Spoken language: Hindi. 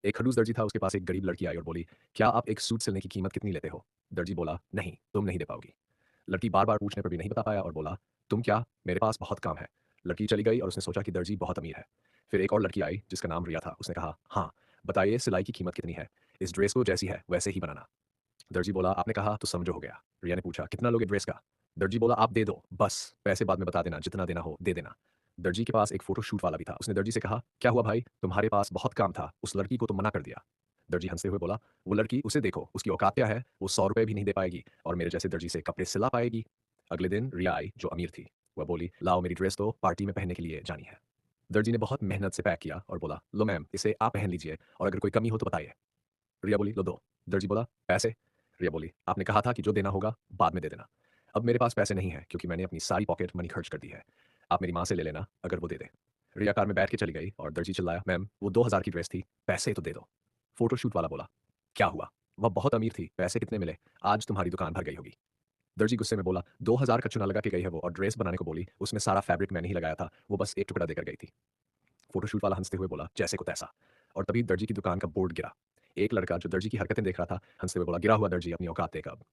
एक खड़ूस दर्जी था, उसके पास एक गरीब लड़की आई और बोली, क्या आप एक सूट सिलने की कीमत कितनी लेते हो? दर्जी बोला, नहीं, तुम नहीं दे पाओगी। लड़की बार-बार पूछने पर भी नहीं बता पाया और बोला, तुम क्या? मेरे पास बहुत काम है। लड़की चली गई और उसने सोचा कि दर्जी बहुत अमीर है। फिर एक और लड़की आई जिसका नाम रिया था। उसने कहा, हाँ, बताइए सिलाई की कीमत कितनी है? इस ड्रेस को जैसी है वैसे ही बनाना। दर्जी बोला, आपने कहा तो समझो हो गया। रिया ने पूछा, कितना लोगे ड्रेस का? दर्जी बोला, आप दे दो, बस पैसे बाद में बता देना, जितना देना हो दे देना। दर्जी के पास एक फोटो शूट वाला भी था। उसने दर्जी से कहा, क्या हुआ भाई, तुम्हारे पास बहुत काम था, उस लड़की को तो मना कर दिया। दर्जी हंसते हुए बोला, वो लड़की, उसे देखो, उसकी औकात क्या है, वो 100 रुपए भी नहीं दे पाएगी और मेरे जैसे दर्जी से कपड़े सिला पाएगी। अगले दिन रिया आई जो अमीर थी। वह बोली, लाओ मेरी ड्रेस तो पार्टी में पहनने के लिए जानी है। दर्जी ने बहुत मेहनत से पैक किया और बोला, लो मैम, इसे आप पहन लीजिए और अगर कोई कमी हो तो बताइए। रिया बोली, लो दो। दर्जी बोला, पैसे? रिया बोली, आपने कहा था कि जो देना होगा बाद में दे देना। अब मेरे पास पैसे नहीं है क्योंकि मैंने अपनी सारी पॉकेट मनी खर्च कर दी है। आप मेरी माँ से ले लेना अगर वो दे दे। रिया कार में बैठ के चली गई और दर्जी चिल्लाया, मैम वो 2000 की ड्रेस थी, पैसे तो दे दो। फोटोशूट वाला बोला, क्या हुआ, वह बहुत अमीर थी, पैसे कितने मिले, आज तुम्हारी दुकान भर गई होगी। दर्जी गुस्से में बोला, 2000 का चुना लगा के गई है वो और ड्रेस बनाने को बोली, उसमें सारा फैब्रिक मैंने ही लगाया था, वो बस एक टुकड़ा देकर गई थी। फोटोशूट वाला हंसते हुए बोला, जैसे को तैसा। और तभी दर्जी की दुकान का बोर्ड गिरा। एक लड़का जो दर्जी की हरकतें देख रहा था हंसते हुए बोला, गिरा हुआ दर्जी अपनी औकात देगा अब।